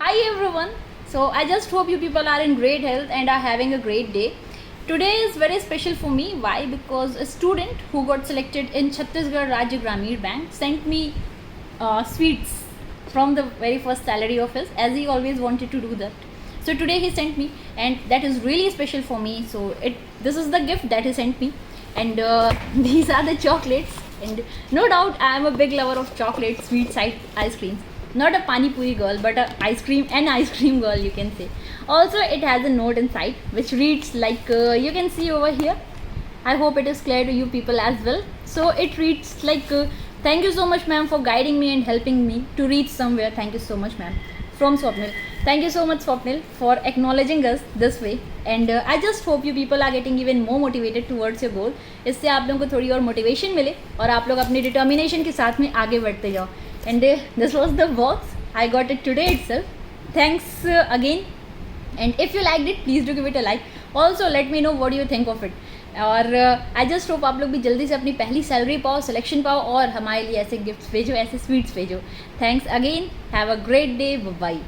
Hi everyone. So I just hope you people are in great health and are having a great day. Today is very special for me. Why? Because a student who got selected in Chhattisgarh Rajya Grameen Bank sent me sweets from the very first salary of his, as he always wanted to do that. So today he sent me, and that is really special for me. So this is the gift that he sent me, and these are the chocolates. And no doubt I am a big lover of chocolate, sweet side ice creams. Not a pani puri girl, but a ice cream girl, you can say. Also, it has a note inside which reads like you can see over here. I hope it is clear to you people as well. So it reads like thank you so much ma'am for guiding me and helping me to reach somewhere. Thank you so much ma'am. From Swapnil. Thank you so much Swapnil for acknowledging us this way. And I just hope you people are getting even more motivated towards your goal. इससे आप लोगों को थोड़ी और motivation मिले और आप लोग अपनी डिटर्मिनेशन के साथ में आगे बढ़ते जाओ. And this was the box. I got it today itself. Thanks again. And if you liked it, please do give it a like. Also let me know what do you think of it. और I just hope आप लोग भी जल्दी से अपनी पहली salary पाओ, selection पाओ और हमारे लिए ऐसे गिफ्ट्स भेजो, ऐसे स्वीट्स भेजो. Thanks again. Have a great day. Bye.